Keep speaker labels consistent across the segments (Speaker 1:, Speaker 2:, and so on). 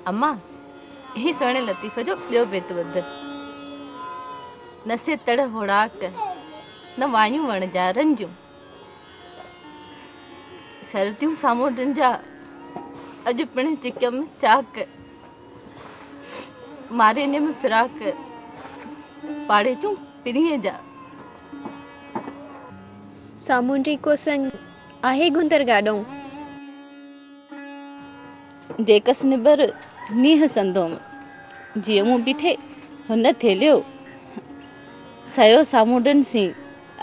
Speaker 1: अम्मा ही सुहिणे लतीफ़े जो ॿियो बेत ॿुध। न से तड़ होड़ाक न वायूं वण जा रंजूं सर्दियूं सामूंडनि जा अॼु पिण चिकम चाक मारे ने में फिराक पाड़े चूं पिरीअ जा
Speaker 2: सामुंडी को संग आहे गुंदर गाॾो
Speaker 1: जेकस निबर नीह संदोम जीअं मूं बीठे हुन थेलियो सयो सामूंडनि सी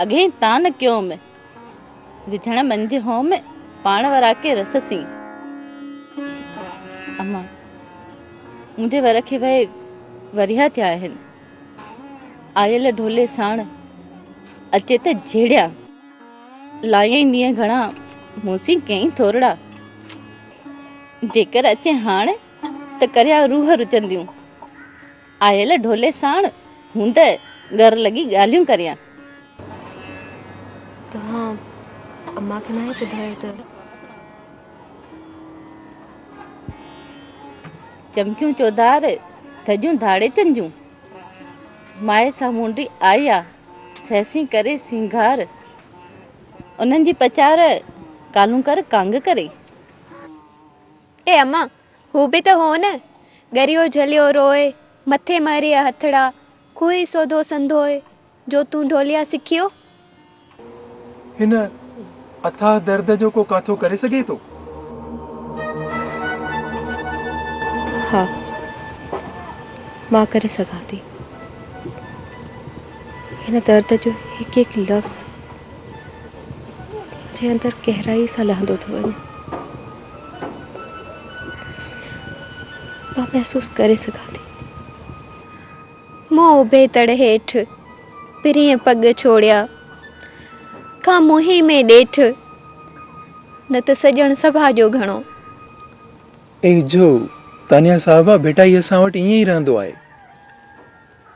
Speaker 1: अॻे तान कयो में विझण मंझ हो में पाण वरा के रस सी अम्मा मुंहिंजे वर खे वहे वरिया थिया आहिनि आयल ढोले साण अचे त झेड़िया लायई नीअं घणा मूंसी कई थोरड़ा जेकर अचे हाणे त करिया रूह रुचंदियूं आयल ढोले साण हूंद घर लगी ॻाल्हियूं करियां।
Speaker 2: तव्हां अम्मा खे नाहे ॿुधायो त
Speaker 1: चमकियूं चौधार थजूं धाड़े तंजूं माए सामूंडी आई आ सहसी करे सिंगार उन्हनि जी पचार कालू कर कांग करे।
Speaker 2: ए अम्मा हू बि त हो न गरियो झलियो रोए मथे मारिया हथड़ा कोई सोधो संधोए जो तूं ढोलिया सिखियो।
Speaker 3: हिन अथाह दर्द जो को काथो करे सघे थो।
Speaker 2: हाँ मां करे सघां थी हिन दर्द जो हिकु हिकु लफ़्ज़ जे अंदर गहराई सां लहंदो थो वञे मां महसूस करे सघां थी। मूं उभे तड़ हेठि पिरीअ पग छोड़िया का मुही में ॾेठ न त सॼण सभा जो घणो।
Speaker 3: ए जो तानिया साहबा बेटा ये असां वटि ईअं ई रहंदो आहे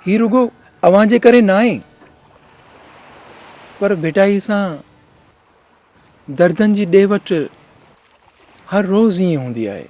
Speaker 3: ही रुगो अवां जे करे न आहे पर बेटा ही सां दर्दनि जी ॾे वठि हर रोज़ ईअं हूंदी आहे।